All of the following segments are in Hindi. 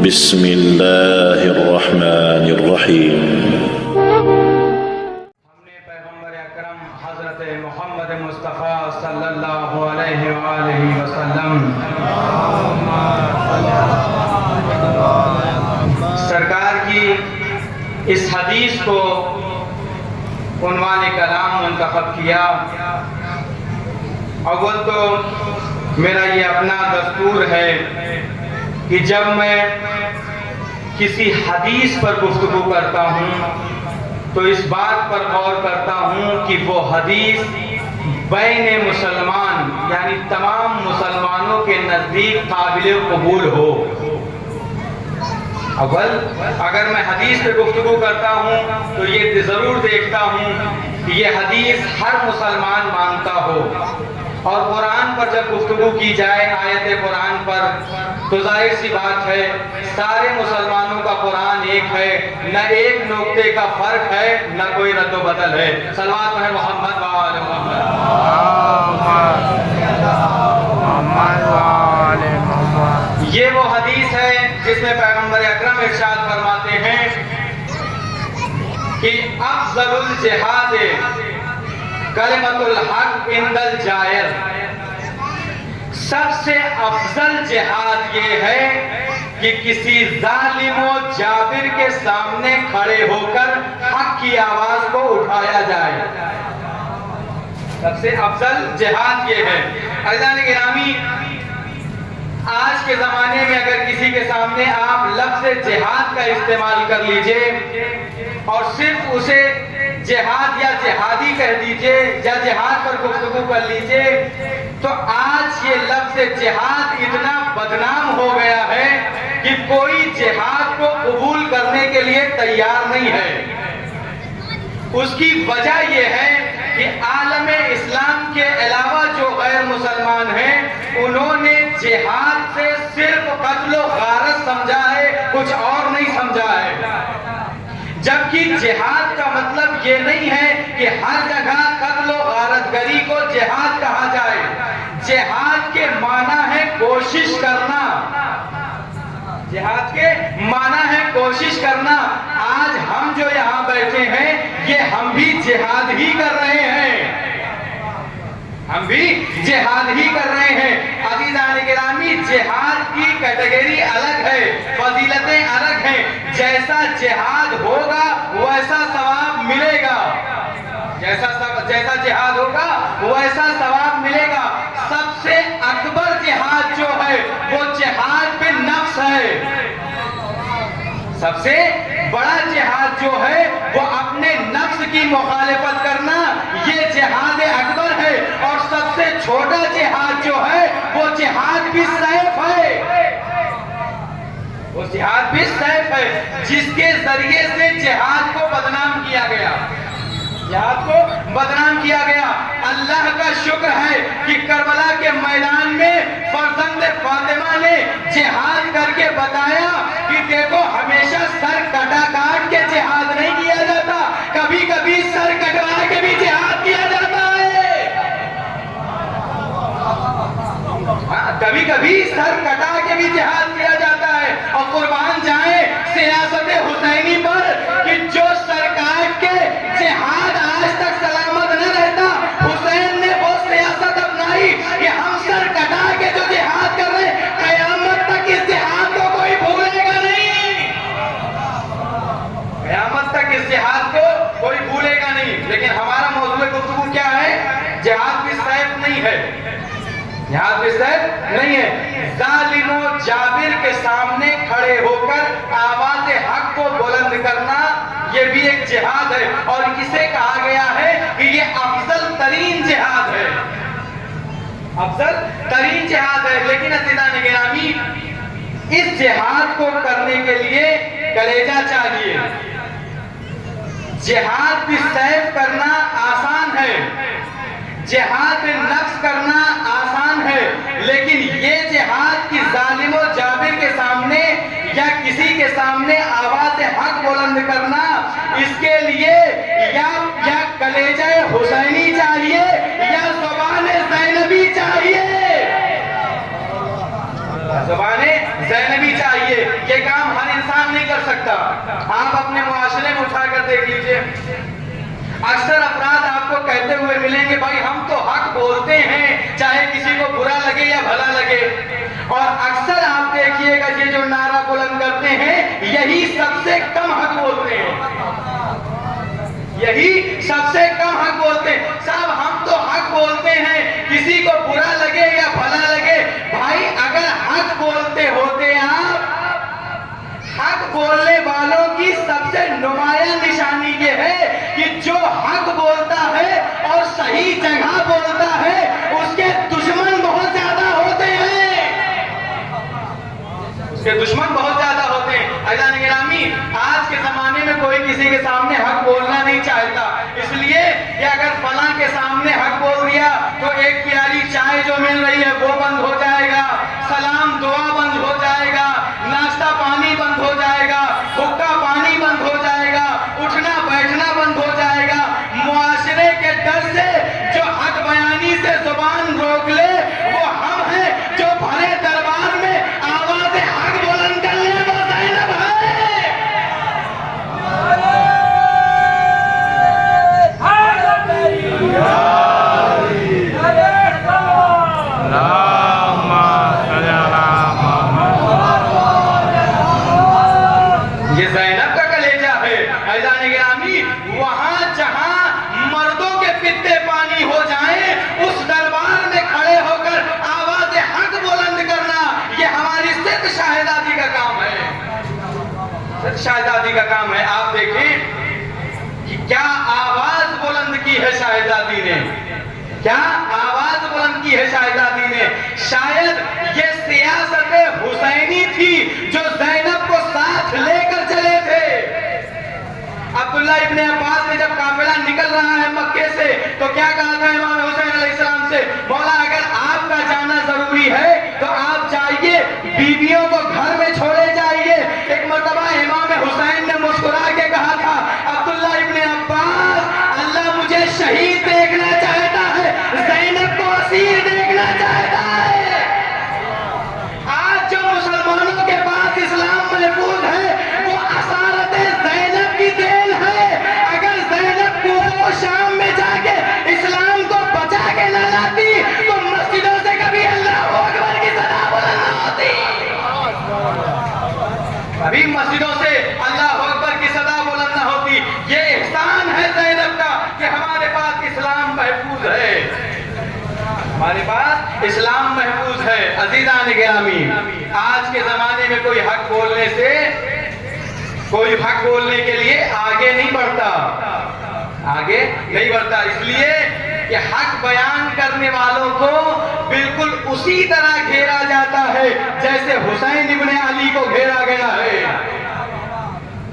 बिस्मिल्लाहिर्रहमानिर्रहीम। हमने पैगम्बर अकरम हज़रत मोहम्मद मुस्तफ़ा सल्लल्लाहु अलैहि वसल्लम सरकार की इस हदीस को उन्वान कलाम मुंतखब किया। अव्वल तो मेरा ये अपना दस्तूर है कि जब मैं किसी हदीस पर गुफ्तगू करता हूँ तो इस बात पर गौर करता हूँ कि वो हदीस बैने मुसलमान यानी तमाम मुसलमानों के नज़दीक काबिल कबूल हो। अव्वल अगर मैं हदीस पे गुफ्तगू करता हूँ तो ये ज़रूर देखता हूँ कि ये हदीस हर मुसलमान मानता हो। और कुरान पर जब गुफ्तगू की जाए आयत कुरान पर तो जाहिर सी बात है सारे मुसलमानों का कुरान एक है, न एक नुक्ते का फर्क है, न कोई रद्द बदल है। सल्लल्लाहु अलैहि मोहम्मद व आले मोहम्मद। ये वो हदीस है जिसमें पैगंबर अकरम इरशाद फरमाते हैं कि अफज़लुल जिहाद कलिमतुल हक इंदल जायर, सबसे अफजल जिहाद ये है कि किसी जालिमो जाबिर के सामने खड़े होकर हक की आवाज को उठाया जाए। सबसे अफजल जिहाद ये है। अज़ीज़ान गिरामी, आज के जमाने में अगर किसी के सामने आप लफ्ज़ जिहाद का इस्तेमाल कर लीजिए और सिर्फ उसे जिहाद या जिहादी कह दीजिए या जिहाद पर गुफ्तगू कर लीजिए तो आज ये लफ्ज़ जिहाद इतना बदनाम हो गया है कि कोई जिहाद को कबूल करने के लिए तैयार नहीं है। उसकी वजह यह है कि आलम इस्लाम के अलावा जो गैर मुसलमान हैं उन्होंने जिहाद से सिर्फ कत्ल व गारत समझा है, कुछ और नहीं समझा है। जबकि जिहाद का मतलब ये नहीं है कि हर जगह कत्ल व गारतगरी को जिहाद कहा जाए। जिहाद के माना है कोशिश करना। जिहाद के माना है कोशिश करना। आज हम जो यहाँ बैठे हैं ये हम भी जिहाद ही कर रहे हैं, हम भी जिहाद ही कर रहे हैं। अज़ीज़ान गिरामी, जिहाद की कैटेगरी अलग है, फजीलतें अलग हैं। जैसा जिहाद होगा वैसा सवाब मिलेगा, जैसा जिहाद होगा वैसा सवाब मिलेगा। सबसे अकबर जिहाद जो है वो जिहाद पे नफ्स है। सबसे बड़ा जिहाद जो है वो अपने नफ्स की मुखालिफत करना, ये जिहाद अकबर है। और सबसे छोटा जिहाद जो है वो जिहाद भी सैफ है, वो जिहाद भी सैफ है जिसके जरिए से जिहाद को बदनाम किया गया, जिहाद को बदनाम किया गया। अल्लाह का शुक्र है कि करबला के मैदान में फर्जंद फातिमा ने जिहाद करके बताया कि देखो हमेशा सर कटा काट के जिहाद नहीं किया जाता, कभी कभी सर कटवा के भी जिहाद किया जाता है। कभी कभी सर कटा के भी जिहाद किया जाता है। और कुर्बान जाए सियासत हुसैनी पर कि जो सर काट के जिहाद आज तक सलामत न रहता, हुसैन ने वो सियासत अपनाई कि हम सर कटा के जो जिहाद कर रहे हैं कयामत तक इस जिहाद को कोई भूलेगा नहीं, कयामत तक इस जिहाद को कोई भूलेगा नहीं। लेकिन हमारा मौजूद गुफ्तगू क्या है? जिहाद भी सैफ नहीं है, जिहाद भी सैफ नहीं है। जालिमो जाबिर के सामने खड़े होकर आवाज हक को बुलंद करना ये भी एक जिहाद है। और इसे कहा गया है कि ये अफजल तरीन जिहाद है, अफजल तरीन जिहाद है। लेकिन अज़ीज़ान गिरामी, इस जिहाद को करने के लिए कलेजा चाहिए। जिहाद भी सैफ करना आसान है, जिहाद नफ्स करना आसान है, लेकिन ये जिहाद की जालिमो जाबिर के सामने या किसी के सामने आवाज हक बुलंद करना, इसके लिए या कलेजा हुसैनी चाहिए या ज़ुबान ज़ैनबी चाहिए, ज़ुबान ज़ैनबी चाहिए। ये काम कर सकता। आप अपने मुआशरे में उठाकर देख लीजिए, अक्सर अपराध आपको कहते हुए मिलेंगे, भाई हम तो हक बोलते हैं, चाहे किसी को बुरा लगे या भला लगे। और अक्सर आप देखिएगा ये जो नारा बुलंद करते हैं, यही सबसे कम हक बोलते हैं, यही सबसे कम हक बोलते हैं। साहब हम तो हक बोलते हैं, किसी को बुरा लगे या भला लगे। भाई अगर हक बोलते होते आप, हक बोलने वालों की सबसे नुमाया निशानी ये है कि जो हक बोलता है और सही जगह बोलता है, उसके दुश्मन बहुत ज्यादा होते हैं, उसके दुश्मन बहुत ज्यादा होते हैं। अज़ीज़ान गिरामी, आज के जमाने में कोई किसी के सामने हक बोलना नहीं चाहता, इसलिए कि अगर फलां के सामने हक बोल दिया तो एक प्याली चाय जो मिल रही है वो बंद हो जाएगा, सलाम दुआ बंद हो जाएगा, नाश्ता पानी बंद हो जाएगा, हुक्का पानी बंद हो जाएगा, उठना बैठना बंद हो जाएगा। मुआशरे के डर से जो हक बयानी से जुबान रोक ले वो हम हैं, जो भरे दरबार में आवाज हक बुलंद कर ले वो ज़ैनब है। ये ज़ैनब का कलेजा है। अज़ीज़ान गिरामी, वहां जहां मर्दों के पित्ते पानी हो जाएं, उस दरबार में खड़े होकर आवाज हक बुलंद करना, ये हमारी सिर्फ शाहिदादी का काम है, सिर्फ शाहिदादी का काम है। आप देखें कि क्या आवाज बुलंद की है शाहिदादी ने, क्या आवाज बुलंद की है शाहिदादी ने। शायद ये सियासत हुसैनी थी जो ज़ैनब को साथ लेकर चले थे। अब्दुल्ला इब्ने अब्बास ने जब काफिला निकल रहा है मक्के से, तो क्या कहा था इमाम हुसैन अलैहिस्सलाम से, मौला अगर आपका जाना जरूरी है तो आप जाइए, बीवियों को घर में छोड़े जाइए। एक मर्तबा इमाम हुसैन ने मुस्कुरा के कहा था, अब्दुल्ला इब्ने अब्बास, अल्लाह मुझे शहीद देखना चाहता है, ज़ैनब को असीर देखना चाहता है। आज जो मुसलमानों के पास इस्लाम महफूज है वो असारत ज़ैनब की देन है। अगर ज़ैनब को शाम में जाके इस्लाम को बचा के न लाती तो मस्जिदों से कभी अल्लाहू अकबर की सदा बुलंद न होती, अभी मस्जिदों से अल्लाहू अकबर की सदा बुलंद न होती। ये एहसान है ज़ैनब का कि हमारे पास इस्लाम महफूज है, हमारे पास इस्लाम महफूज है। अज़ीज़ान गिरामी, आज के जमाने में कोई हक बोलने से, कोई हक बोलने के लिए आगे नहीं बढ़ता, आगे नहीं बढ़ता, इसलिए कि हक बयान करने वालों को बिल्कुल उसी तरह घेरा जाता है जैसे हुसैन इब्ने अली को घेरा गया है,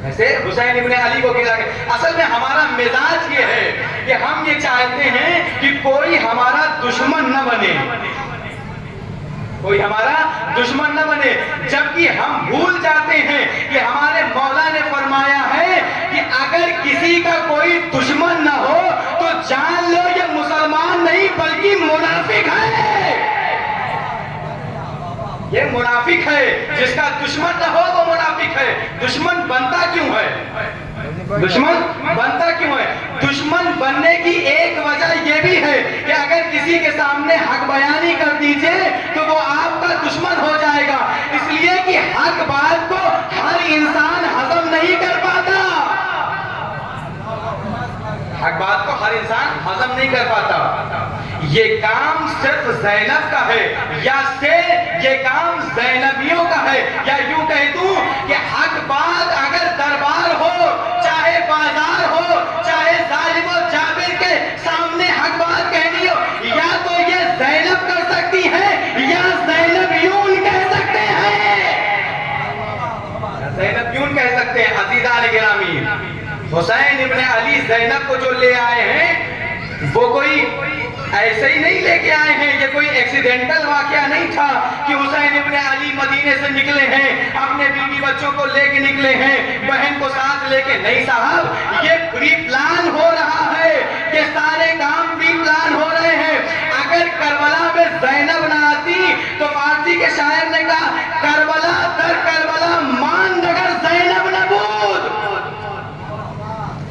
जैसे हुसैन इब्ने अली को घेरा गया। असल में हमारा मिजाज ये है कि हम ये चाहते हैं कि कोई हमारा दुश्मन न बने, कोई हमारा दुश्मन न बने, जबकि हम भूल जाते हैं कि हमारे मौला ने फरमाया है कि अगर किसी का कोई दुश्मन न हो तो जान लो ये मुसलमान नहीं बल्कि मुनाफिक है, ये मुनाफिक है। जिसका दुश्मन न हो वो मुनाफिक है। दुश्मन बनता क्यों है, दुश्मन बनता क्यों है? दुश्मन बनने की एक वजह यह भी है कि अगर किसी के सामने हक बयानी कर दीजिए तो वो आपका दुश्मन हो जाएगा, इसलिए कि हक बात को हर इंसान हजम नहीं कर पाता, हक बात को हर इंसान हजम नहीं कर पाता। ये काम सिर्फ ज़ैनब का है या से ये काम ज़ैनबियों का है, या यूं कह दूं कि हक बात अगर दरबार हो, चाहे बाजार हो, चाहे जालिम और जाबिर के सामने हक बात कहनी हो, या तो ये ज़ैनब कर सकती है या ज़ैनबियून कह सकते हैं, ज़ैनबियून कह सकते हैं। अज़ीज़ान गिरामी, हुसैन इब्ने अली ज़ैनब को जो ले आए हैं वो कोई ऐसे ही नहीं लेके आए हैं, ये कोई एक्सीडेंटल वाकया नहीं था कि हुसैन इब्ने अली मदीने से निकले हैं, अपने बीवी बच्चों को लेके निकले हैं, बहन को साथ लेके। नहीं साहब, ये प्री प्लान हो रहा है, ये सारे काम प्री प्लान हो रहे हैं। अगर करबला में ज़ैनब ना आती तो फारसी के शायर ने कहा, करबला दर करबला मान अगर ज़ैनब ना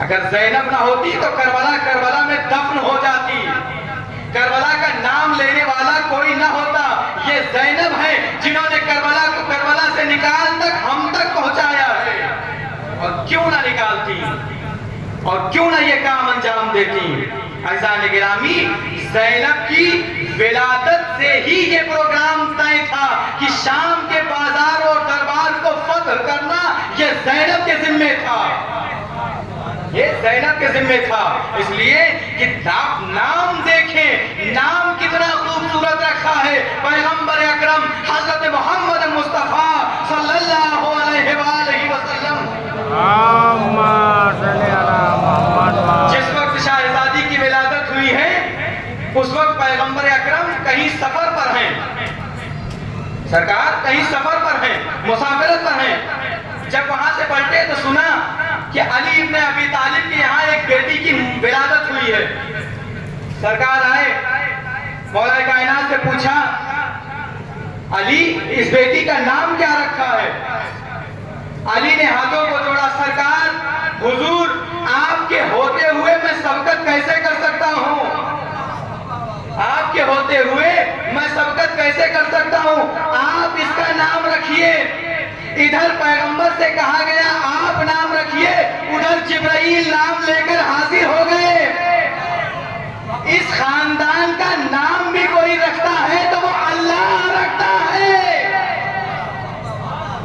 अगर जैनब ना होती तो करबला में दफन हो जाती। करबला का नाम लेने वाला कोई ना होता। ये जैनब है जिन्होंने करबला को करबला से निकाल तक हम तक पहुंचाया है। और क्यों ना निकालती और क्यों ना ये काम अंजाम देती। अज़ीज़ान गिरामी, ज़ैनब की विलादत से ही ये प्रोग्राम तय था कि शाम के बाजार और दरबार को फतह करना ये ज़ैनब के जिम्मे था। ये ज़ैनब के जिम्मे था। इसलिए कि आप नाम देखें, नाम कितना खूबसूरत रखा है। पैगंबर अकरम हजरत मोहम्मद मुस्तफा सल्लल्लाहु अलैहि वसल्लम। जिस वक्त शाहजादी की विलादत हुई है उस वक्त पैगंबर अकरम कहीं सफर पर हैं। सरकार कहीं सफर पर हैं, मुसाफिरत पर हैं। जब वहां से पलटे तो सुना कि अली इब्ने अबी तालिब के यहाँ एक बेटी की विलादत हुई है। सरकार आए, मौला कायनात से पूछा, अली इस बेटी का नाम क्या रखा है? अली ने हाथों को जोड़ा, सरकार हुजूर आपके होते हुए मैं सबकत कैसे कर सकता हूँ? आपके होते हुए मैं सबकत कैसे कर सकता हूँ? आप इसका नाम रखिए। इधर पैगंबर से कहा गया आप नाम रखिए, उधर जिब्राइल नाम लेकर हाजिर हो गए। इस खानदान का नाम भी कोई रखता है तो वो अल्लाह रखता है।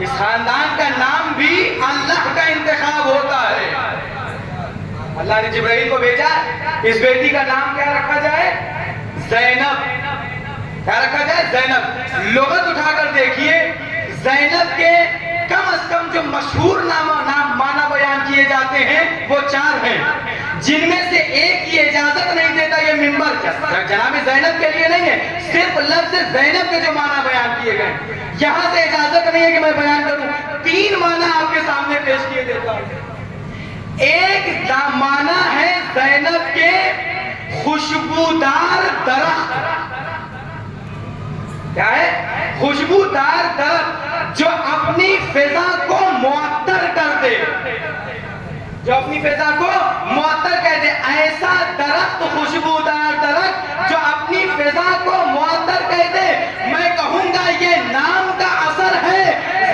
इस खानदान का नाम भी अल्लाह का इंतखाब होता है। अल्लाह ने जिब्राइल को भेजा, इस बेटी का नाम क्या रखा जाए? ज़ैनब। क्या रखा जाए? ज़ैनब। लुगत उठाकर देखिए, ज़ैनब के कम से कम जो मशहूर नाम माना बयान किए जाते हैं वो 4 हैं, जिनमें से एक की इजाजत नहीं देता ये मिंबर जनाब ज़ैनब के लिए नहीं है, सिर्फ लफ्ज़ ज़ैनब के जो माना बयान किए गए, यहां से इजाजत नहीं है कि मैं बयान करूं। 3 माना आपके सामने पेश किए देता हूं। एक माना है ज़ैनब के खुशबूदार दरख्त। क्या है? खुशबूदार दरख्त जो अपनी फिजा को मुअत्तर कर दे, जो अपनी फिजा को मुअत्तर कर दे। ऐसा दरख्त, खुशबूदार दरख्त जो अपनी फिजा को मुअत्तर कर दे, मैं कहूंगा ये नाम का असर है।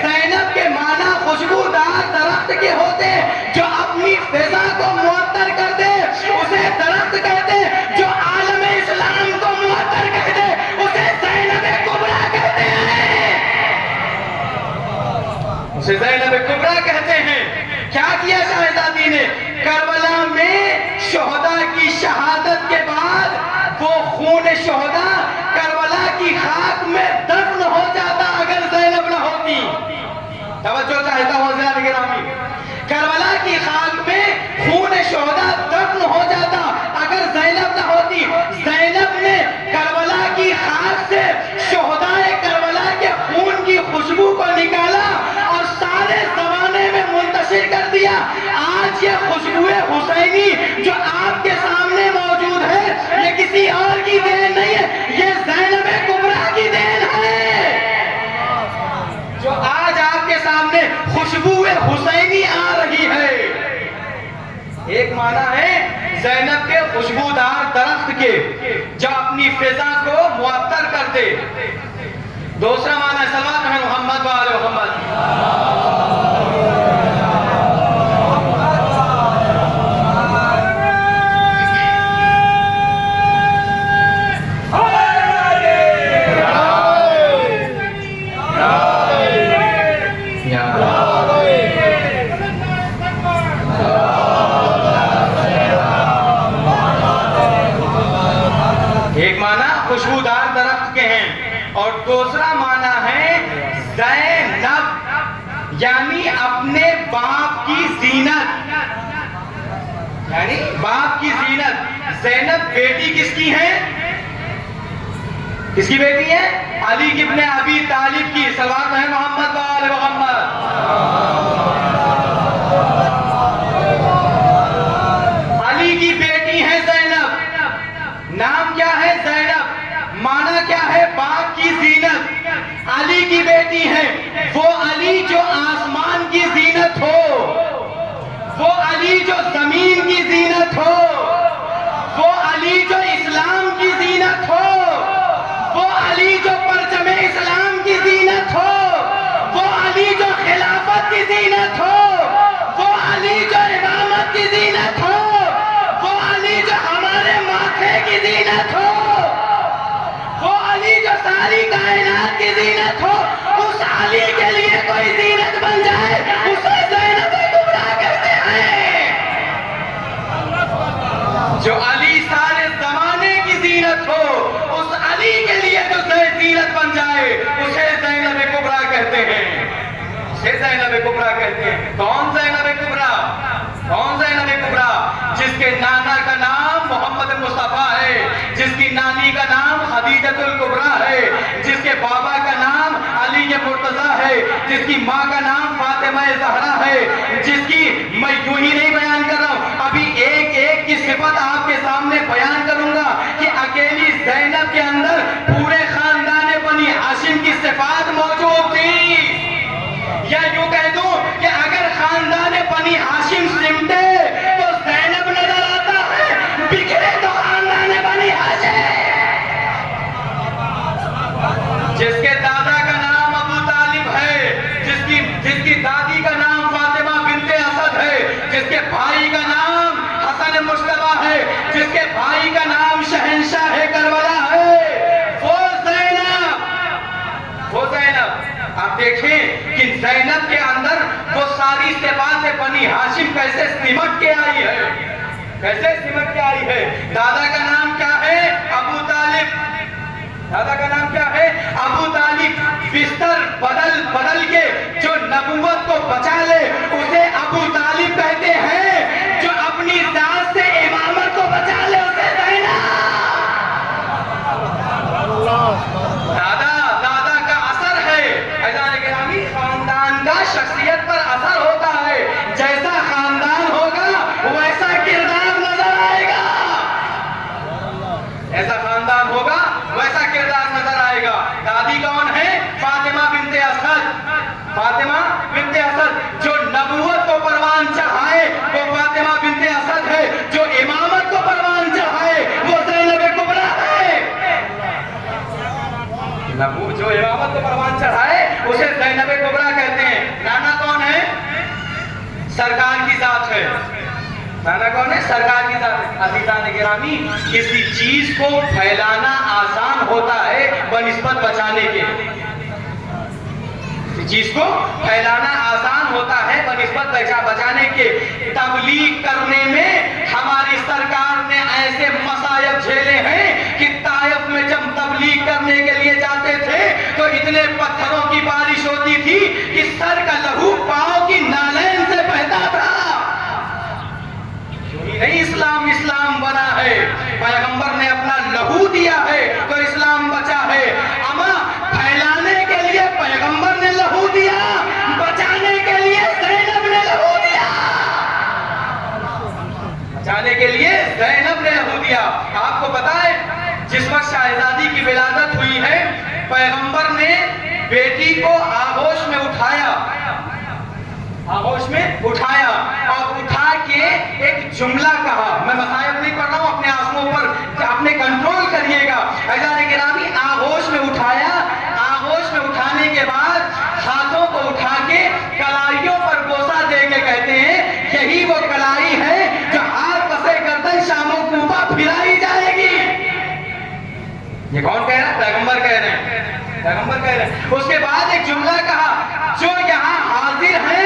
ज़ैनब के माना खुशबूदार दरख्त के होते जो अपनी फिजा को मुअत्तर कर दे, उसे दरख्त कहते। जो आलम इस्लाम को मुअत्तर कर दे उसे ज़ैनब कुबरा कहते हैं। उसे ज़ैनब कुबरा कहते हैं। क्या किया शाहजादी ने? करबला में शोहदा की शहादत के बाद वो खून शोहदा करबला की खाक में दफन हो जाता अगर ज़ैनब न होती। तवज्जो चाहता हूं हज़रात गिरामी, करबला की खाक में खून शोहदा दफन हो जाता अगर ज़ैनब न होती। ज़ैनब ने करबला की खाक से शोहदाए करबला के खून की खुशबू को निकाला और सारे जमाने में मुंतशिर कर दिया। आज ये खुशबुए हुसैनी जो आपके सामने मौजूद है, ये किसी और की देन नहीं है, ये ज़ैनब कुबरा की देन है। जो आज आपके सामने खुशबुए हुसैनी आ रही है। एक माना है ज़ैनब के खुशबूदार दरख्त के जो अपनी फिजा को मुअत्तर कर दे। दूसरा माना सल्लल्लाहु अलैहि मोहम्मद व आले मोहम्मद। एक माना खुशबूदार दरख्त के हैं और दूसरा माना है ज़ैनब, यानी अपने बाप की ज़ीनत, यानी बाप की ज़ीनत। ज़ैनब बेटी किसकी है? किसकी बेटी है? अली इब्ने अबी तालिब की। सल्लल्लाहु अलैहि मोहम्मद व आले मोहम्मद। अली की बेटी है ज़ैनब। नाम क्या है? ज़ैनब। माना क्या है? बाप की ज़ीनत। अली की बेटी है। वो अली जो आसमान की ज़ीनत हो, वो अली जो जमीन की जीनत हो, वो अली जो इस्लाम की जीनत हो, वो अली जो परचमे इस्लाम की जीनत हो, वो अली जो खिलाफत की जीनत हो, वो अली जो इमामत की जीनत हो, वो अली जो हमारे माथे की जीनत हो, वो अली जो सारी कायनात की जीनत हो, उस अली के लिए कोई जीनत बन जाए उसे ज़ैनब कुबरा कहते हैं। जो अली सारे जमाने की जीनत हो, उस अली के लिए जो जीनत बन जाए उसे ज़ैनब कुबरा कहते हैं। उसे ज़ैनब कुबरा कहते हैं। कौन ज़ैनब कुबरा? कौन ज़ैनब कुबरा? जिसके नाना का नाम मोहम्मद मुस्तफा है, जिसकी नानी का नाम खदीजतुल कुबरा है, जिसके बाबा का नाम अली के मुर्तजा है, जिसकी माँ का नाम फातिमा ज़हरा है, जिसकी मैं यूं ही नहीं बयान कर रहा हूँ, अभी एक एक की सिफत आपके सामने बयान करूंगा कि अकेली ज़ैनब के अंदर पूरे खानदान बनी हाशिम की सिफात मौजूद थी। या यूं कह दूं कि अगर खानदान बनी हाशिम सिमटे तो ज़ैनब नजर आता है, बिखरे तो खानदान बनी हाशिम। जिसके दादा का नाम अबू तालिब है, जिसकी दादी का नाम फातिमा बिन्ते असद है, जिसके भाई का नाम हसन मुश्तबा है, जिसके भाई का नाम शहंशाह है करबला है, वो ज़ैनब। वो ज़ैनब आप देखें कि ज़ैनब के अंदर वो सारी सिफातें बनी हाशिम कैसे सिमट के आई है, कैसे सिमट के आई है। दादा का नाम क्या है? अबू तालिब। दादा का नाम क्या है? अबू तालिब। बिस्तर बदल बदल के जो नबुवत को बचा ले उसे अबू तालिब कहते हैं, जो अपनी जात से इमामत को बचा ले उसे ज़ैनब। दादा का असर है अज़ान गिरामी, खानदान का शख्सियत पर असर होता है। जैसा खानदान होगा वैसा किरदार नजर आएगा, ऐसा खानदान होगा वैसा किरदार नजर आएगा। दादी कौन है? फातिमा बिन्ते असद। फातिमा बिन्ते असद। जो नबूवत को परवान चढ़ाए वो फातिमा बिन्ते असद है, जो इमामत को परवान चढ़ाए वो ज़ैनब कुबरा है। जो इमामत को परवान चढ़ाए उसे ज़ैनब कुबरा कहते हैं। नाना कौन है? सरकार की जात है। नाना कौन है? सरकार की जात है। अज़ीज़ान गिरामी, किसी चीज को फैलाना आसान होता है बनिस्बत बचाने के। चीज को फैलाना आसान होता है बनिस्बत बचाने के। तबलीग करने में हमारी सरकार ने ऐसे मसायब झेले हैं कि ताइफ में जब तबलीग करने के लिए जाते थे तो इतने पत्थरों की बारिश होती थी कि सर का लहू पांव की नालैन से बहता था। नहीं, इस्लाम बना है, पैगंबर ने अपना लहू दिया है तो इस्लाम बचा है। अमा फैलाने के लिए पैगंबर ने लहू दिया, बचाने के लिए ज़ैनब ने लहू दिया। बचाने के लिए ज़ैनब ने लहू दिया। आपको पता है जिस वक्त शाहजादी की विलादत हुई है, पैगंबर ने बेटी को आगोश में उठाया, आगोश में उठाया और उठा के एक जुमला कहा। मैं मसायब नहीं पढ़ रहा हूं, अपने आंसुओं पर अपने कंट्रोल करिएगा। अज़ीज़ान गिरामी, आगोश में उठाया। आगोश में उठाने के बाद हाथों को उठा के कलाइयों पर बोसा दे के कहते हैं, यही वो कलाई है जो हाथ पसे गर्दन शामो कूफा फिराई जाएगी। ये कौन कह रहा है? पैगंबर कह रहे हैं, पैगंबर कह रहे हैं। उसके बाद एक जुमला कहा, जो यहाँ हाजिर हैं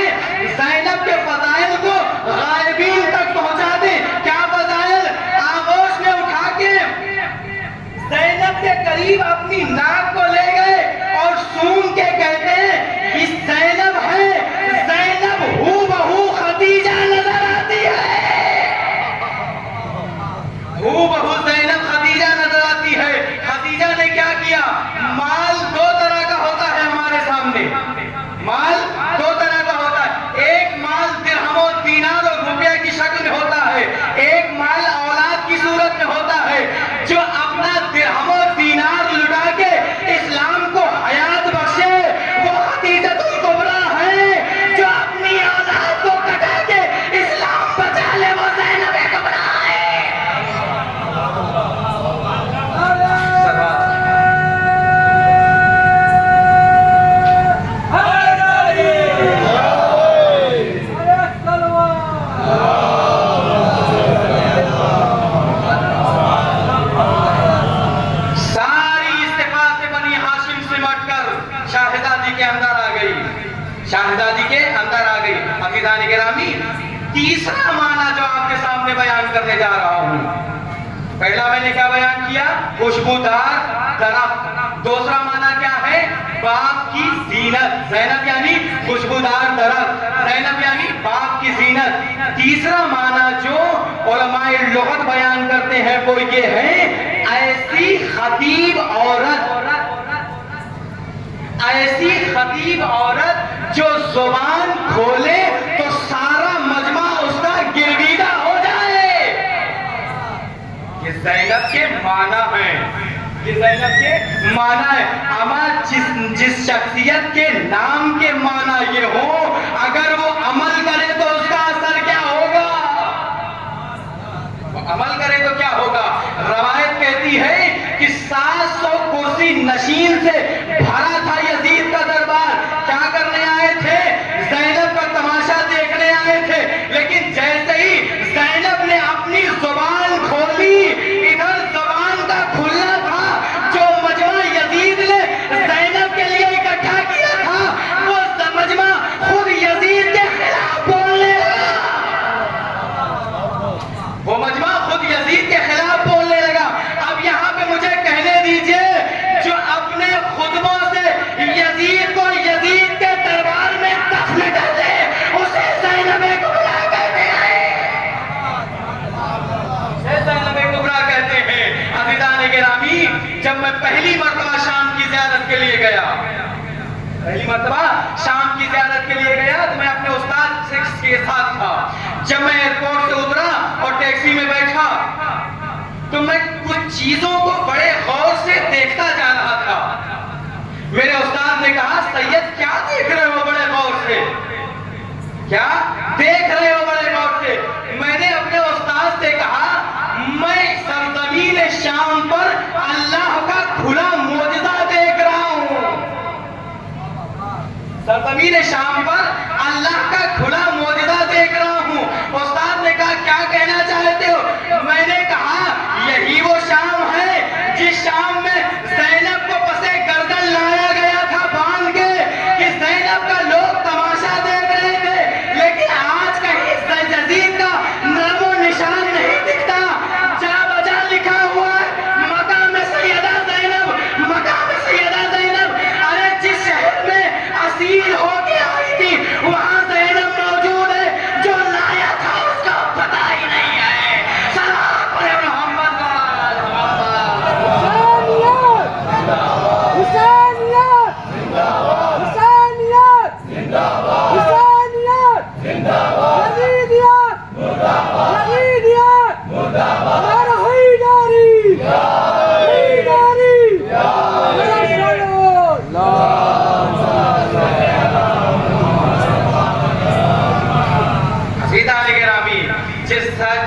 ज़ैनब के फज़ाइल को गायबीन तक पहुंचा दे। क्या फज़ाइल? आगोश में उठा के ज़ैनब के करीब अपनी नाक को ले गए और सूंघ के कहते हैं, इस ज़ैनब है, ज़ैनब हूबहू खदीजा नजर आती है। हूबहू ज़ैनब खदीजा नजर आती है। खदीजा ने क्या किया? माल दो तरह का होता है हमारे सामने, माल दो तरह का होता है। एक माल दिरहम और दीनार और रुपया की शक्ल बयान करने जा रहा हूँ। पहला मैंने क्या बयान किया? खुशबूदार दरख्त। दूसरा माना क्या है? बाग की जीनत। ज़ैनब यानी खुशबूदार दरख्त, ज़ैनब यानी बाग की जीनत। तीसरा माना जो उलमाए लुगत बयान करते हैं वो ये है, ऐसी खतीब औरत, ऐसी खतीब औरत जो जुबान खोले तो सारा मजमा उसका गिरवीदा हो जाए। ये ज़ैनब के माना है, ये ज़ैनब के माना है। अमा जिस शख्सियत के नाम के माना ये हो, अगर वो अमल करे तो उसका असर क्या होगा? वो अमल करे तो क्या होगा? रवायत कहती है कि 700 कुर्सी नशीन से भरा था यजीद का दरबार। क्या करने आए थे? ज़ैनब का तमाशा देखने आए थे। लेकिन जैसे ही ज़ैनब ने अपनी जुबान खोली, इधर जुबान का खुलना था जो मजमा यजीद ने ज़ैनब के लिए इकट्ठा किया था, वो मजमा खुद यजीद के खिलाफ बोलने लगा। वो मजमा खुद यजीद के खिलाफ बोलने लगा। अब यहाँ पे मुझे कहने दीजिए, जो अपने खुतबों से यजीद को यजीद के दरबार में दफन कर दे, उसे ज़ैनब कुबरा कहते हैं। ज़ैनब कुबरा कहते हैं। अज़ीज़ान गिरामी, जब मैं पहली मर्तबा शाम की ज़ियारत के लिए गया, पहली मर्तबा शाम की ज़ियारत के लिए गया तो मैं अपने उस्ताद के साथ था। जब मैं एयरपोर्ट से उतरा और टैक्सी में बैठा तो मैं कुछ चीजों को बड़े गौर से देखता जा रहा था। मेरे उस्ताद ने कहा, सैयद क्या देख रहे हो बड़े गौर से? क्या देख रहे हो बड़े गौर से? मैंने अपने उस्ताद से कहा, मैं सरजमीन शाम पर अल्लाह का खुला मोजज़ा देख रहा हूँ। सरजमीन शाम पर अल्लाह का खुला मोजज़ा देख रहा हूँ। उस्ताद ने कहा, क्या कहना चाहते हो? मैंने कहा, यही वो शाम है जिस शाम में ज़ैनब को पसे गर्दन लाया गया था बांध के, कि ज़ैनब का लोग तमाशा देख रहे थे। लेकिन आज कहीं यजीद का नामो निशान नहीं दिखता। जा बजा लिखा हुआ है, मकाम सैयदा ज़ैनब, मकाम सैयदा ज़ैनब। अरे जिस शहर में असीर होके आई थी, वहां ज़ैनब मौजूद है। जो लाया था उसका पता ही नहीं है। सलाम पढ़े मोहम्मद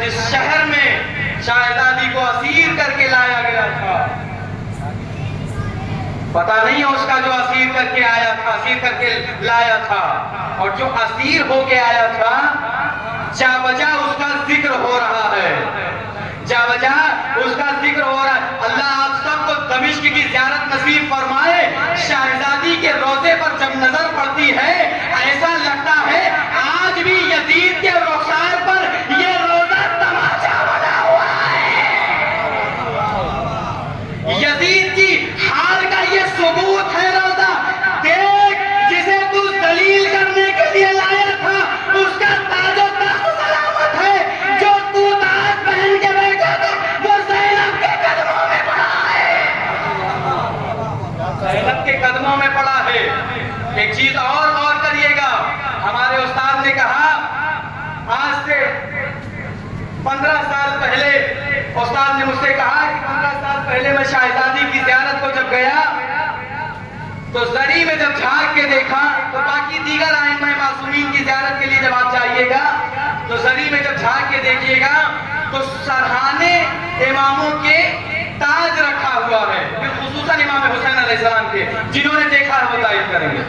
जिस शहर में शाहजादी को असीर करके लाया गया था, पता नहीं है उसका जो असीर करके आया था, असीर करके लाया था, और जो असीर होके आया था, जावजा उसका जिक्र हो रहा है, जावजा उसका जिक्र हो रहा है। अल्लाह आप सबको दमिश्क की ज़ियारत नसीब फरमाए। शाहजादी के रोजे पर जब नजर पड़ती है, ऐसा लगता है आज भी यजीद के रुखसार पर ये रोजा तमाचा बना हुआ है। यजीद की हार का ये सबूत है रोजा। देख, जिसे तू दलील करने के लिए लाया था, उसका ताजो तख्त सलामत है। जो तू ताज पहन के बैठा था, वो ज़ैनब के कदमों में पड़ा है। ज़ैनब के कदमों में पड़ा है। एक चीज और गौर करिएगा, हमारे उस्ताद ने कहा, आज से 15 साल पहले उस्ताद ने मुझसे कहा कि 15 साल पहले मैं शाहजादी की ज़ियारत को जब गया तो जरी में जब झांक के देखा, तो बाकी दीगर आइम्मा मासूमीन की ज़ियारत के लिए जब आप जाइएगा तो जरी में जब झांक के देखिएगा तो सरहाने इमामों के ताज रखा हुआ है, खुसूसन इमाम हुसैन अलैहिस्सलाम के, जिन्होंने देखा है वो तारीफ करेंगे।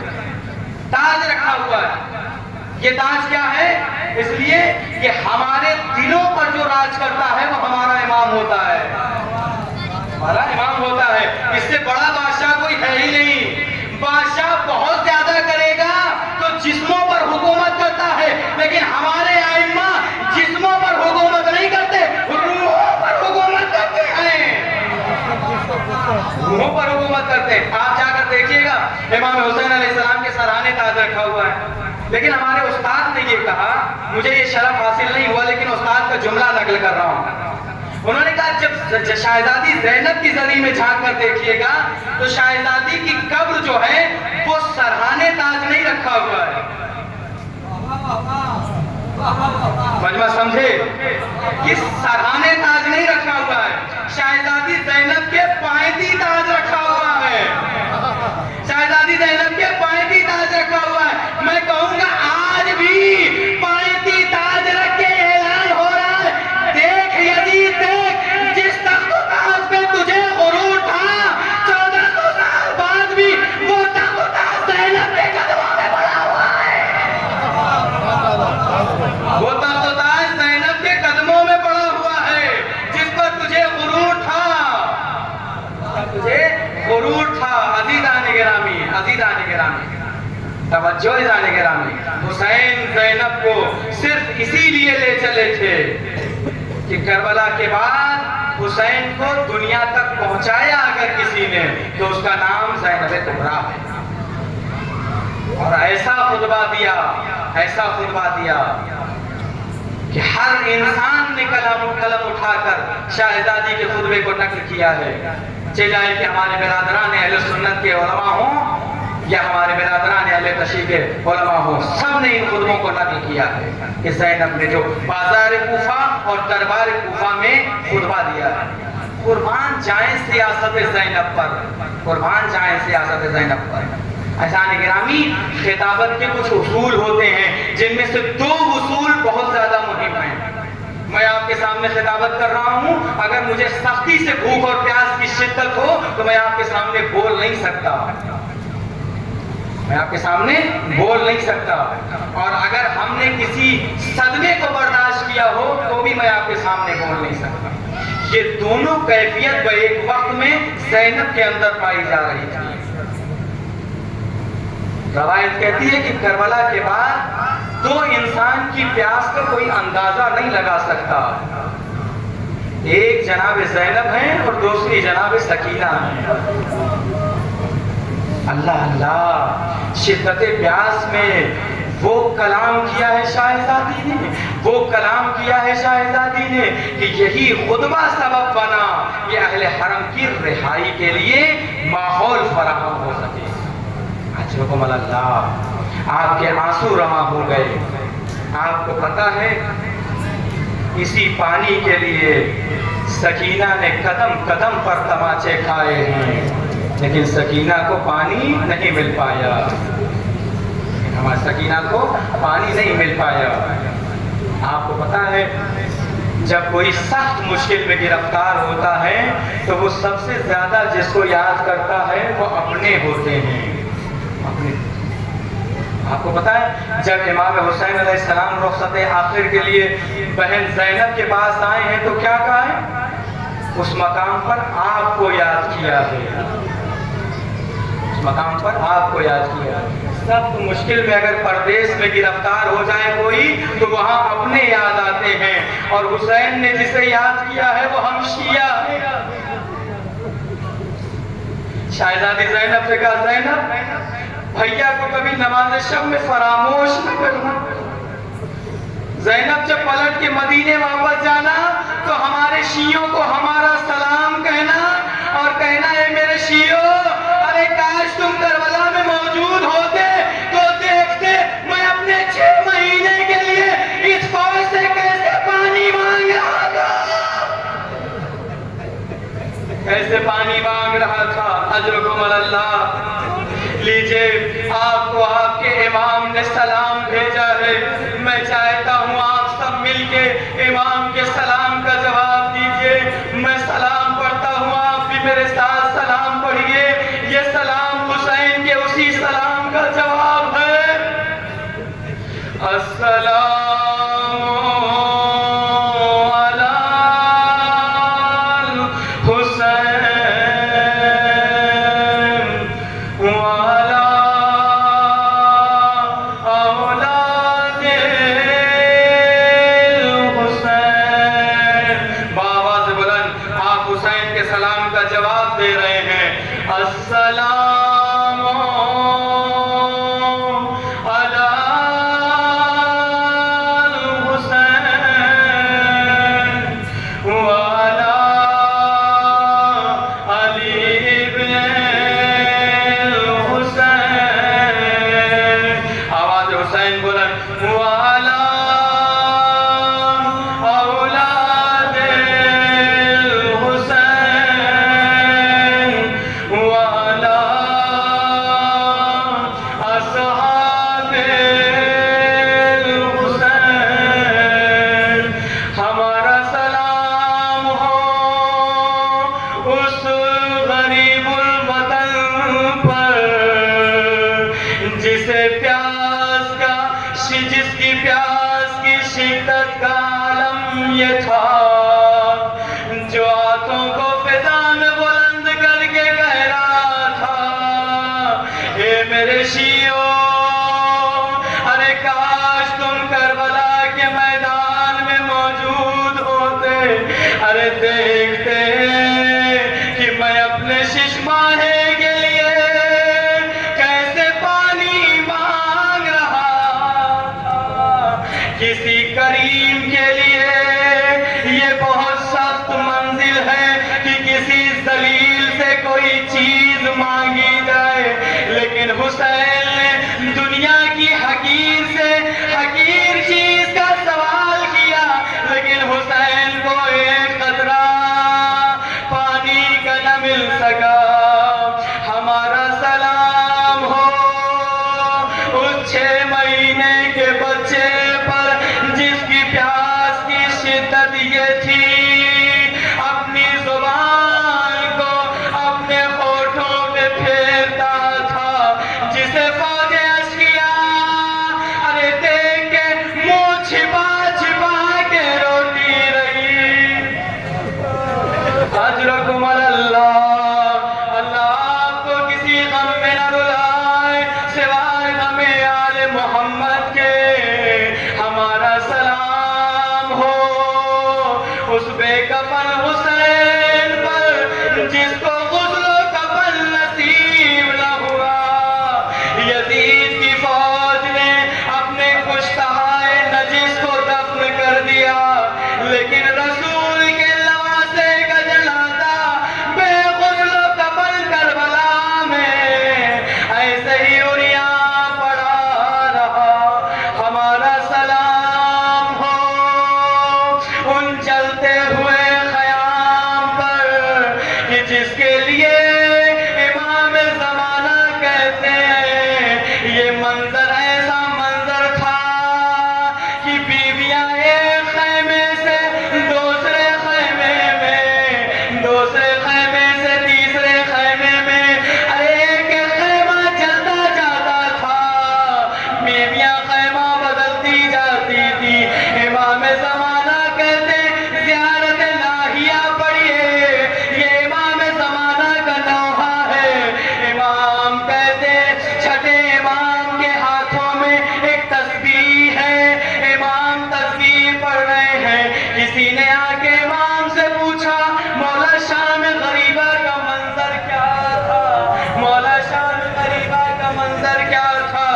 ताज रखा हुआ है। ये ताज क्या है? इसलिए कि हमारे दिलों पर जो राज करता है वो हमारा इमाम होता है, हमारा इमाम होता है। इससे बड़ा बादशाह कोई है ही नहीं। बादशाह बहुत ज्यादा करेगा तो जिस्मों पर हुकूमत करता है, लेकिन हमारे आइम्मा जिस्मों पर हुकूमत नहीं करते, मुझे ये शरफ हासिल नहीं हुआ, लेकिन उस्ताद का जुमला नकल कर रहा हूँ। उन्होंने कहा जब शाहजादी ज़ैनब की ज़मीन में झांक कर देखिएगा तो शाहजादी की कब्र जो है वो सरहाने ताज नहीं रखा हुआ है। मजमा समझे कि सरहाने ताज नहीं रखा हुआ है, शाहजादी ज़ैनब के पायती ताज रखा हुआ है। शाहजादी ज़ैनब के पायती ताज रखा हुआ है। मैं कहूंगा आज भी पायती ताज रख के ऐलान हो रहा है, देख यजीद देख, जिस तख्त ताज पे तुझे गुरूर था 1400 साल बाद भी वो तख्त ताज ज़ैनब के कदमों में पड़ा हुआ है। वो तख्त ताज ज़ैनब के कदमों में पड़ा हुआ है, जिस पर तुझे गुरूर था, तुझे गुरूर था। अजीज़ान गिरामी, अजीज़ान गिरामी, तवज्जो जाने गिरामी, हुसैन ज़ैनब को सिर्फ इसीलिए ले चले थे कि करबला के बाद हुसैन को दुनिया तक पहुंचाया अगर किसी ने तो उसका नाम ज़ैनब कुबरा है। और ऐसा खुतबा दिया, ऐसा खुतबा दिया कि हर इंसान ने कलम उठाकर शाहजादी के खुतबे को नकल किया है। चाहे कि हमारे बिरादरान अहले सुन्नत के उलमा हों या हमारे बिरादरान अहले तशरीह के उलमा हों, सब ने इन खुतबों को नकल किया है कि ज़ैनब ने जो बाजार कूफा और दरबार कूफा में खुतबा दिया है। कुर्बान जाए सियासत ज़ैनब पर, कुर्बान जाए सियासत ज़ैनब पर। अज़ान गिरामी, खिताबत के कुछ उसूल होते हैं जिनमें से 2 उसूल बहुत ज्यादा मुहिम हैं। मैं आपके सामने खिताबत कर रहा हूं, अगर मुझे सख्ती से भूख और प्यास की शिद्दत हो तो मैं आपके सामने बोल नहीं सकता, मैं आपके सामने बोल नहीं सकता। और अगर हमने किसी सदमे को बर्दाश्त किया हो तो भी मैं आपके सामने बोल नहीं सकता। ये दोनों कैफियत एक वक्त में ज़ैनब के अंदर पाई जा रही थी। रवायत कहती है कि करबला के बाद 2 इंसान की प्यास का कोई अंदाजा नहीं लगा सकता। एक जनाब ज़ैनब है और दूसरी जनाब सकीना है। अल्लाह अल्लाह, शिद्दत प्यास में वो कलाम किया है शाहजादी ने, वो कलाम किया है शाहजादी ने कि यही खुतबा सबब बना कि अहले हरम की रिहाई के लिए माहौल फराहम हो सके। अजरकुम अल्लाह, आपके आंसू रवा हो गए। आपको पता है इसी पानी के लिए सकीना ने कदम कदम पर तमाचे खाए हैं, लेकिन सकीना को पानी नहीं मिल पाया, हमारी सकीना को पानी नहीं मिल पाया। आपको पता है जब कोई सख्त मुश्किल में गिरफ्तार होता है तो वो सबसे ज्यादा जिसको याद करता है वो अपने होते हैं, अपने। आपको पता है जब इमाम हुसैन अलैहिस्सलाम रुखसत आखिर के लिए बहन ज़ैनब के पास आए हैं तो क्या कहा है? उस मकाम पर आपको याद किया है, उस मकाम पर आपको याद किया। सब मुश्किल में अगर परदेश में गिरफ्तार हो जाए कोई तो वहां अपने याद आते हैं, और हुसैन ने जिसे याद किया है वो हम शिया है। शाहजादी ज़ैनब से कहा, ज़ैनब भैया को कभी नमाज शब में फरामोश न करना। ज़ैनब जब पलट के मदीने वापस जाना तो हमारे शियों को हमारा सलाम कहना और कहना है मेरे शियों, अरे काश तुम करबला में मौजूद होते तो देखते मैं अपने 6 महीने के लिए इस फौज से कैसे पानी मांग रहा था, कैसे पानी मांग रहा था। अजरुकुम अल्लाह। लीजिए, आपको आपके इमाम ने सलाम भेजा है। मैं चाहता हूँ आप सब मिलके इमाम के सलाम का जवाब दीजिए। मैं सलाम पढ़ता हूँ, आप भी मेरे साथ सलाम पढ़िए। ये सलाम हुसैन के उसी सलाम का जवाब है। अस्सलाम देखते कि मैं अपने शिशमाहे के लिए कैसे पानी मांग रहा था। किसी करीम के लिए ये बहुत सख्त मंजिल है कि किसी जलील से कोई चीज मांगी जाए, लेकिन हुसैन ने दुनिया की हकीर से हकीर चीज का सवाल किया, लेकिन हुसैन को एक कतरा पानी का न मिल सका। हमारा सलाम हो उस 6 महीने के बच्चे पर जिसकी प्यास की शिद्दत ये थी, अपनी जुबान को अपने होठों पे फेरता था, जिसे फौजे अश्किया अरे देख के मुंह छिपा छिपा के रोती रही। अजरकुम अल्लाह, अल्लाह आपको किसी गम में न रुलाए सिवाय गमे आले मोहम्मद के। हमारा सलाम हो उस बेकफन हुसैन पर जिसको गुस्ल कफन नसीब न हुआ। यजीद की फौज ने अपने कुश्तहाए नजिस को दफन कर दिया, लेकिन रसूल के लवासे का जनाजा बेगुस्ल कफन करबला में ऐसे ही उड़िया पड़ा रहा। हमारा सलाम हो उन जलते हुए ख़याम पर कि जिसके लिए इमाम ज़माना कहते हैं। ये मंजर ऐसा मंजर था कि बीवियां एक खैमे से दूसरे खैमे में, दूसरे खैमे से तीसरे खैमे में, अरे एक खैमा जलता जाता था, बीवियां खैमा बदलती जाती थी। इमाम ज़माना कहते ज़ियारत लाहिया पढ़िए, ये इमाम ज़माना का नौहा है। इमाम कहते छठे इमाम के हाथों में एक तस्बीह है, इमाम तस्बीह पढ़ रहे हैं। किसी ने आके इमाम से पूछा मौला शाम गरीबा का मंजर क्या था, मौला शाम गरीबा का मंजर क्या था।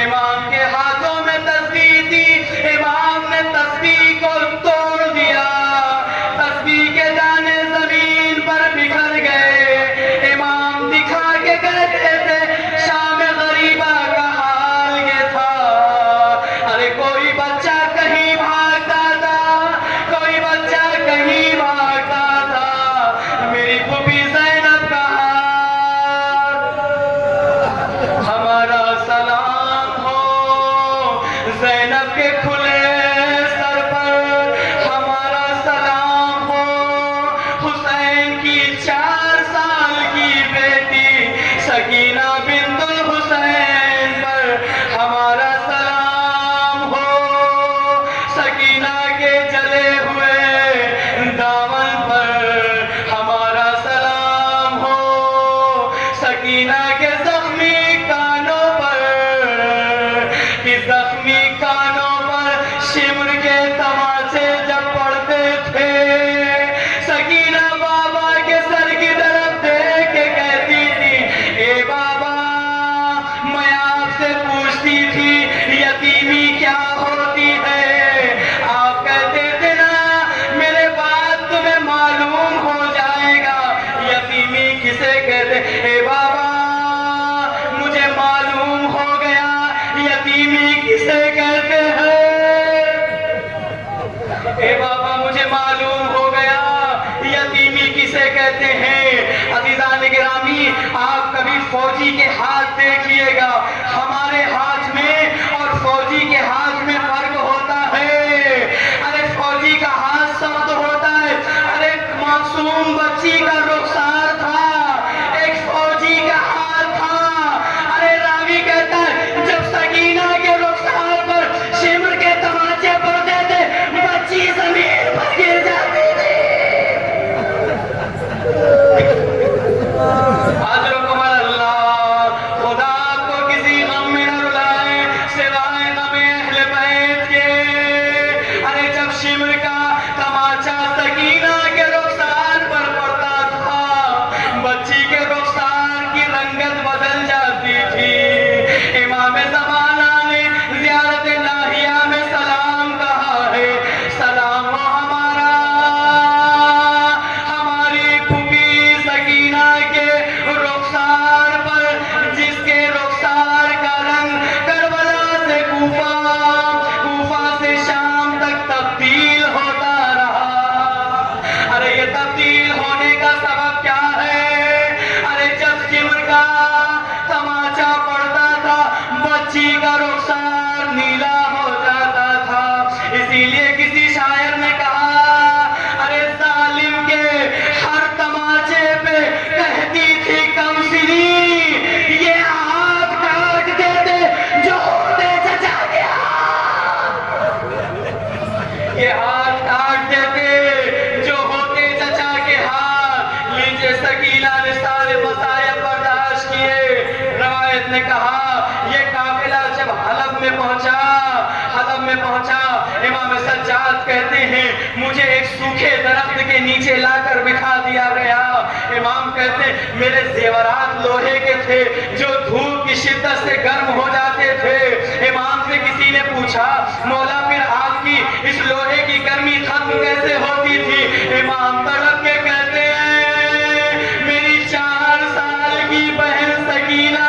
इमाम के हाथों में तस्बीह थी, इमाम ने तस्बीह को तोड़ दिया, तस्बीह के दाने जमीन पर बिखर गए। इमाम दिखा के कहते थे शाम गरीबा का हाल ये था। अरे कोई बच्चा कहीं भागता था, कोई बच्चा कहीं भागता था, मेरी फूफी ज़ैनब का हाल। हमारा सलाम हो ज़ैनब के खुले सर पर, हमारा सलाम हो हुसैन की 4 साल की बेटी सकीना बिंतुल हुसैन पर। हमारा सलाम हो सकीना के जले हुए दामन पर। हमारा सलाम हो सकीना के जख्मी कानों पर, कि जख्मी कानों पर शिमर के तमाचे जब पड़ते थे, सकीना बाबा के सर की तरफ देख के कहती थी ए बाबा, मैं आपसे पूछती थी यतीमी क्या होती है। आप कहते थे ना मेरे बाद तुम्हें मालूम हो जाएगा यतीमी किसे कहते। ए बाबा मुझे मालूम हो गया यतीमी किसे कहते हैं। ए बाबा मुझे मालूम हो गया यतीमी किसे कहते हैं। अज़ीज़ान गिरामी, आप कभी फौजी के हाथ देखिएगा, हमारे हाथ में और फौजी के हाथ में फर्क होता है। अरे फौजी का हाथ सख्त होता है, अरे मासूम बच्ची का रुखसार था, एक फौजी का हाथ था। अरे रावी कहता है जब सकीना के रुखसार पर शिमर के तमाचे पड़ते थे, बच्ची जमीन पर गिर जाती थी। अजरकुम अल्लाह, खुदा आपको किसी गम में न रुलाए सिवाय गमे अहले ने कहा, ये काफिला जब हलब में पहुंचा, इमाम सज्जाद कहते हैं मुझे एक सूखे दरख्त के नीचे लाकर बिठा दिया गया। इमाम कहते मेरे जेवरात लोहे के थे जो धूप की शिद्दत से गर्म हो जाते थे। इमाम से किसी ने पूछा, मौला फिर आपकी इस लोहे की गर्मी खत्म कैसे होती थी? इमाम तड़प के कहते हैं मेरी 4 साल की बहन सकीना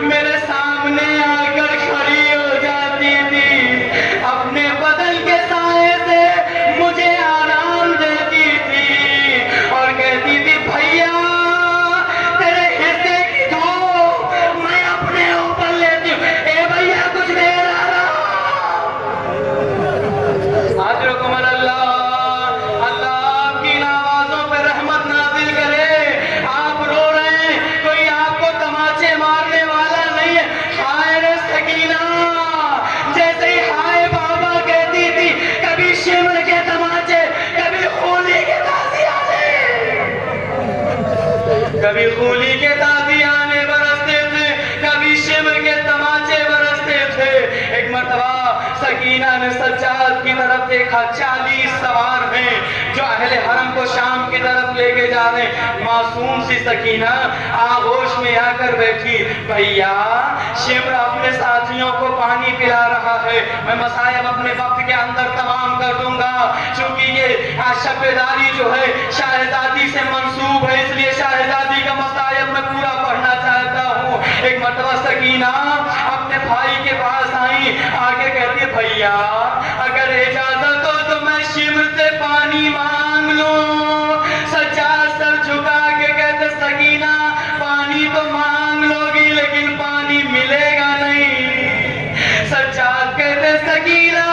मेरे सामने आकर खड़ी हो जाती थी, अपने बदन के साए से मुझे आराम देती थी और कहती थी भैया तेरे हिस्से की धूप मैं अपने ऊपर लेती हूँ। ए भैया कुछ देर आ रहा। अल्लाह आपकी नवाजों पे रहमत नाजिल करे। आप रो रहे हैं, कोई आपको तमाचे मारने वाला नहीं है। हाय रे सकीना, जैसे ही हाय बाबा कहती थी कभी शिमर के तमाचे, कभी खूली के ताजियाने, कभी खूली के ताजियाने बरसते थे, कभी शिमर के तमाचे बरसते थे। एक मरतबा सकीना ने सज्जाद की तरफ देखा, 40 सवार हैं जो अहले हरम को शाम की तरफ लेके जा रहे हैं। मासूम सी सकीना आगोश में आकर बैठी, भैया शिमर अपने साथियों को पानी पिला रहा है, मैं मसायब अपने वक्त के अंदर तमाम कर दूंगा। क्योंकि ये शब्बेदारी जो है शाहजादी से मंसूब है, इसलिए शाहजादी का मसायब मैं पूरा पढ़ना चाहता हूँ। एक मरतबा सकीना अपने भाई के पास आई, आगे कहती है भैया अगर इजाजत हो तो मैं शिमर से पानी मांग लूं। सज्जाद सर झुका के कहते सकीना पानी तो मांग लोगी लेकिन पानी मिलेगा नहीं। सज्जाद कहते सकीना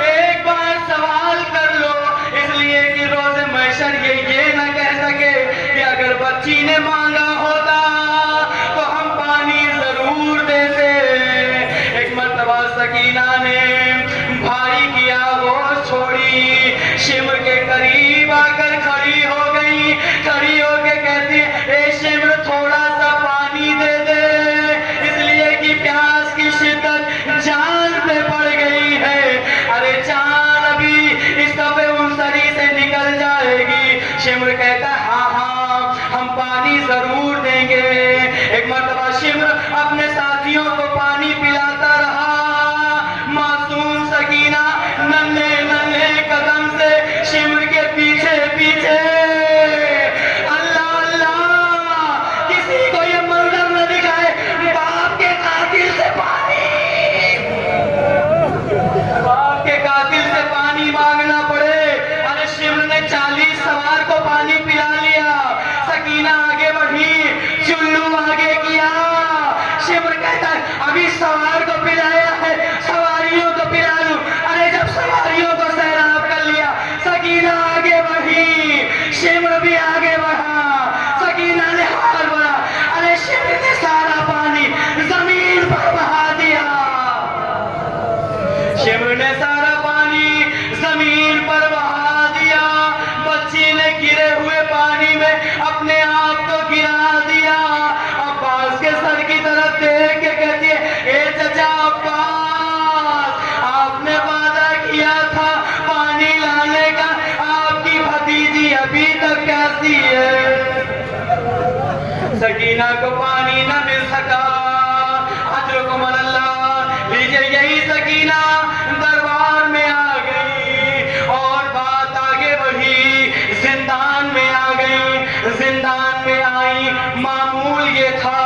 एक बार सवाल कर लो, इसलिए कि रोज़े महशर ये न कह सके कि अगर बच्ची ने मांगा होता तो हम पानी जरूर देते। एक मर्तबा सकीना ने भाई की आगोश छोड़ी, शिमर के करीब आकर खड़ी हो गई, खड़ी होके कहती है ए शिमर थोड़ा सा पानी दे दे, इसलिए कि प्यास की शिद्दत जान पे पड़ गई है। अरे जान अभी इस दफे उनसरी से निकल जाएगी। शिमर कहता हाँ हाँ हम पानी जरूर देंगे। एक मर्तबा शिमर अपने साथियों को पानी पिलाता रहा। मासूम सकीना नन्हे नन्हे कदम से शिमर के पीछे पीछे। अल्लाह अल्लाह किसी को ये मंजर न दिखाए, बाप के कातिल से पानी, बाप के कातिल से पानी मांगना पड़े। अरे शिमर ने 40 सवार को पानी पिला लिया। सकीना आगे बढ़ी, चुल्लू आगे किया। शिमर कहता है अभी सवार को पिलाया है, सवारियों को पिला लूं। अरे जब सवारियों को सैराब कर लिया, सकीना आगे बढ़ी, शिमर भी आगे बढ़ा। सकीना ने हाथ बढ़ा, अरे शिमर ने सारा पानी जमीन पर बहा दिया। शिमर ने सारा पानी जमीन पर बहा दिया। बच्ची ने गिरे हुए पानी में अपने आप को गिरा दिया। अब्बास के सर की तरफ देख के कहती है ए चचा अब्बास, आपने वादा किया था पानी लाने का, आपकी भतीजी अभी तक कैसी है? सकीना को पानी न मिल सका। अजरुकुम अल्लाह, लीजिए यही सकीना दरबार में आ गई और बात आगे बढ़ी, जिंदान में आ गई। जिंदान में आई, मामूल ये था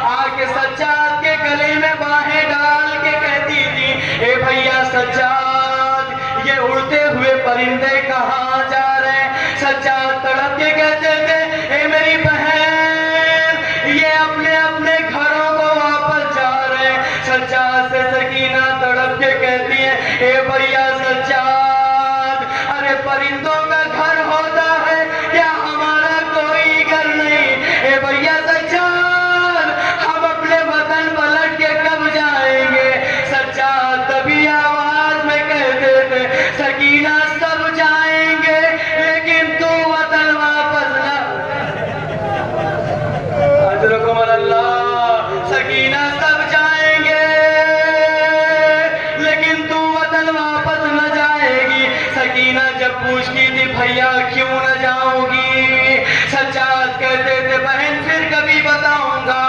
आके सज्जाद के गले में बाहें डाल के कहती थी ए भैया सज्जाद ये उड़ते हुए परिंदे कहाँ जा रहे हैं? सज्जाद तड़प के कहते थे ए मेरी बहन ये अपने अपने घरों को वापस जा रहे हैं। सज्जाद से सकीना तड़प के कहती है ए भैया सज्जाद अरे परिंदों का घर होता है क्या हमारा कोई घर नहीं? ए भैया सज्जाद हम अपने वतन पलट के कब जाएंगे? सज्जाद तभी आवाज में कहते थे सकीना सब जाएंगे लेकिन तू वतन वापस ना। अल्लाह सकीना जब पूछती थी भैया क्यों न जाओगी, सज्जाद कहते थे बहन फिर कभी बताऊंगा।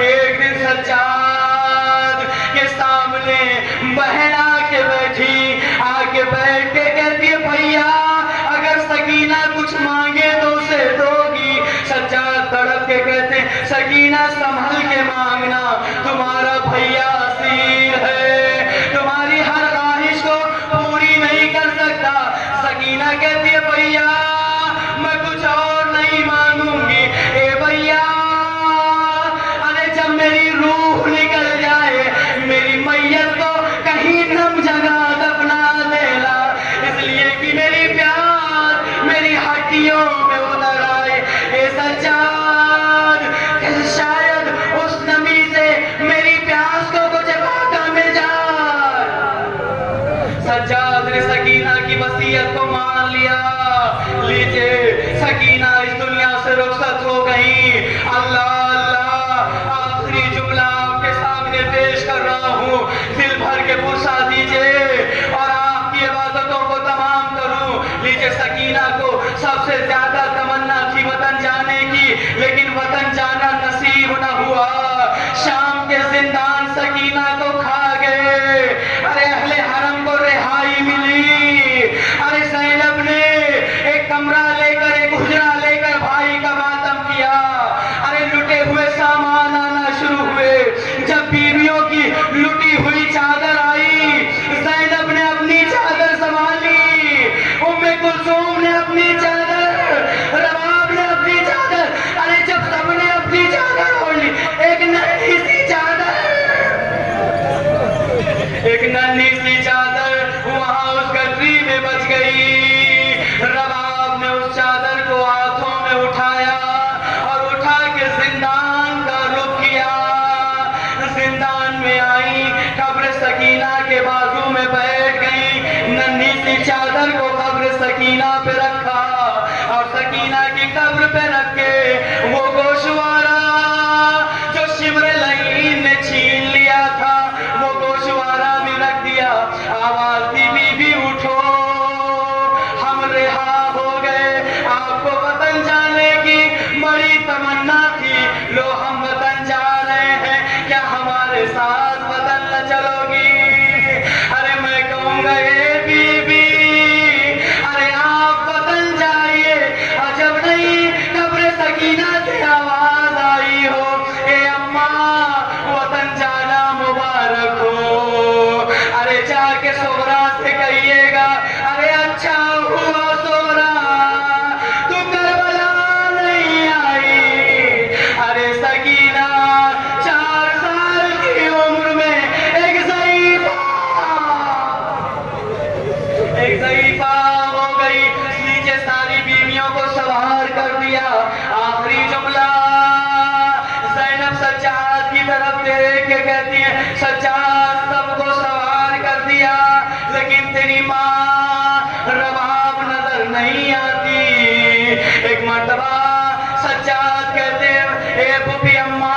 एक दिन सज्जाद के सामने बहन आके बैठी, आके बैठ के कहती है भैया अगर सकीना कुछ मांगे तो उसे दोगी। सज्जाद तड़प के कहते सकीना संभल के मांगना, तुम्हारा भैया असीर है, तुम्हारी हर ख्वाहिश को पूरी नहीं कर सकता। सकीना कहती है भैया मैं कुछ और नहीं मांगूंगी। ए भैया अरे जब मेरी रूह निकल जाए मेरी मैयत को कहीं नम जगह दफना देना, इसलिए कि मेरी प्यास मेरी हड्डियों में उतर आए। ए सज्जाद शायद उस नमी से मेरी प्यास को कुछ मौका मिल जाए। सज्जाद ने सकीना की वसीयत को मान लिया। लीजिए सकीना इस दुनिया से रुखसत हो गई। अल्लाह अल्लाह आखिरी जुमला आपके सामने पेश कर रहा हूँ, दिल भर के पुरसा दीजिए और आपकी इबादतों को तमाम करूँ। लीजिए सकीना को सबसे ज्यादा तमन्ना थी वतन जाने की, लेकिन वतन जाना नसीब न हुआ। शाम के जिंदान सकीना को खा गए। अरे अहले हरम को रिहाई मिली। अरे ज़ैनब ने एक कमरा लेकर एक हुजरा लेकर भाई का मातम किया। अरे लुटे हुए सामान आना शुरू हुए। जब बीवियों की लुटी हुई चादर आई, ज़ैनब ने अपनी चादर संभाली, उम्मे कुलसूम ने अपनी चादर, रबाब ने अपनी चादर। अरे जब सबने अपनी चादर ओढ़ ली, एक नन्ही सी चादर, एक नन्ही सी चादर वहां उस गठरी में बच गई। रबाब ने उस चादर को हाथों में उठाया और उठा के जिंदान का रुख किया। जिंदान में आई, कब्र सकीना के बाजू में बैठ गई, नन्ही सी चादर को कब्र सकीना पे रखा और सकीना की कब्र पे रख के वो गोशवारा जो शिमरे लईन ने छीन लिया था वो गोशवारा में रख दिया। आवाज दी बीबी उठो, हम रिहा हो गए। आपको वतन जाने की बड़ी तमन्ना थी, लो हम वतन जा रहे हैं, क्या हमारे साथ वतन न चलोगी? अरे मैं कहूँगा ए बीबी अरे आप वतन जाइए। अजब नहीं कब्र सकीना से आवाज आई हो, ए अम्मा वतन जाना मुबारक हो। अरे जाके सोहरा से कहिएगा अरे अच्छा हुआ सोहरा तू करबला नहीं आई। अरे सकीना 4 साल की उम्र में एक ज़ईफ़ा हो गई। नीचे सारी बीवियों को सवार कर दिया। आखिरी जुमला ज़ैनब सज्जाद की तरफ देख के कहती है सज्जाद सबको सवार कर दिया, लेकिन तेरी माँ रबाब नजर नहीं आती। एक मर्तबा सज्जाद कहते ए पुपी अम्मा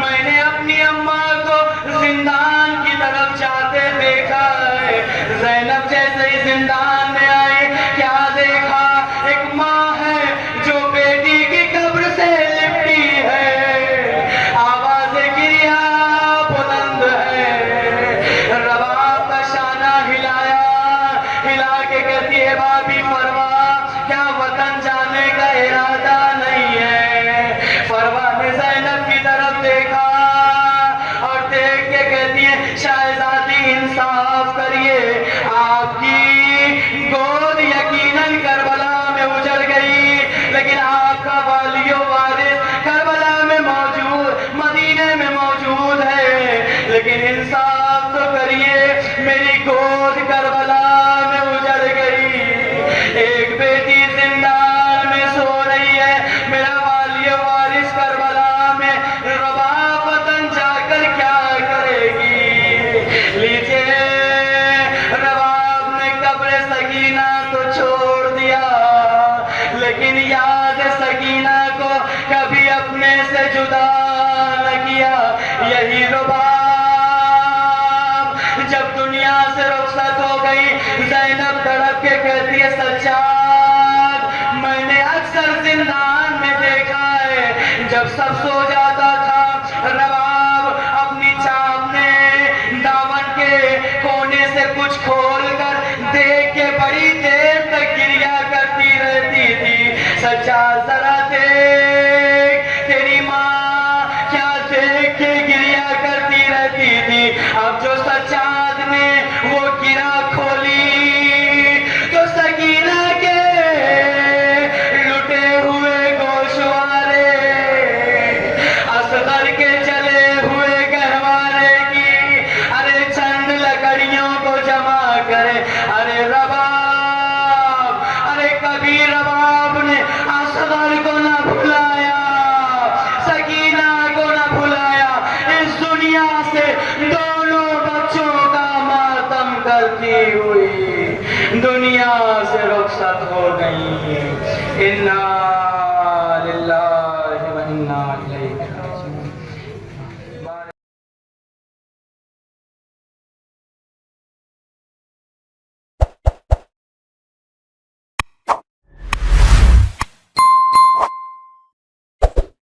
मैंने अपनी अम्मा को जिंदान की तरफ जाते देखा है। ज़ैनब जैसे ही जिंदान में आए क्या देखा, एक माँ है जो बेटी की कब्र से लिपटी है, आवाज़ें गिरिया बुलंद है। रबाब का शाना हिलाया, हिला के कहती है भाभी फरवा क्या वतन जाने का इरादा नहीं है? फरवा ने ज़ैनब की तरफ देखा और देख के कहती है शाहज़ादी इंसाफ करिए, आपकी गोद यकीनन करबला में उजड़ गई, लेकिन आपका वालियो वारिस करबला में मौजूद, मदीने में मौजूद है। लेकिन इंसाफ तो करिए, मेरी गोद करबला में उजड़ गई। एक बेटी जिंदान में सो रही है, मेरा वालियो वारिस करबला में, रबाब वतन जाकर क्या करेगी? लीजिए रबाब ने कब्र सकीना तो छोड़ दिया, लेकिन याद सकीना को कभी अपने से जुदा न किया। यही रबाब जब दुनिया से रुखसत हो गई, ज़ैनब तड़प के कहती ये सज्जाद मैंने अक्सर जिंदान में देखा है। जब सब सो जाता था, रबाब अपनी चाप में दामन के कोने से कुछ खोल कर देख के बड़ी देर तक गिरिया करती रहती थी। सज्जाद जरा देख, तेरी माँ क्या देख के गिरिया करती रहती थी। अब जो सज्जाद ने वो गिरा खोली तो सकीना के लुटे हुए गोशवारे, असगर के जले हुए गहवारे की अरे चंद लकड़ियों को जमा करे। अरे रबाब, अरे कभी रबाब ने असगर को न भुलाया, सकीना को न भुलाया। इस दुनिया से दोनों बच्चों का मातम करती हुई दुनिया से रुखसत हो गई। इन्ना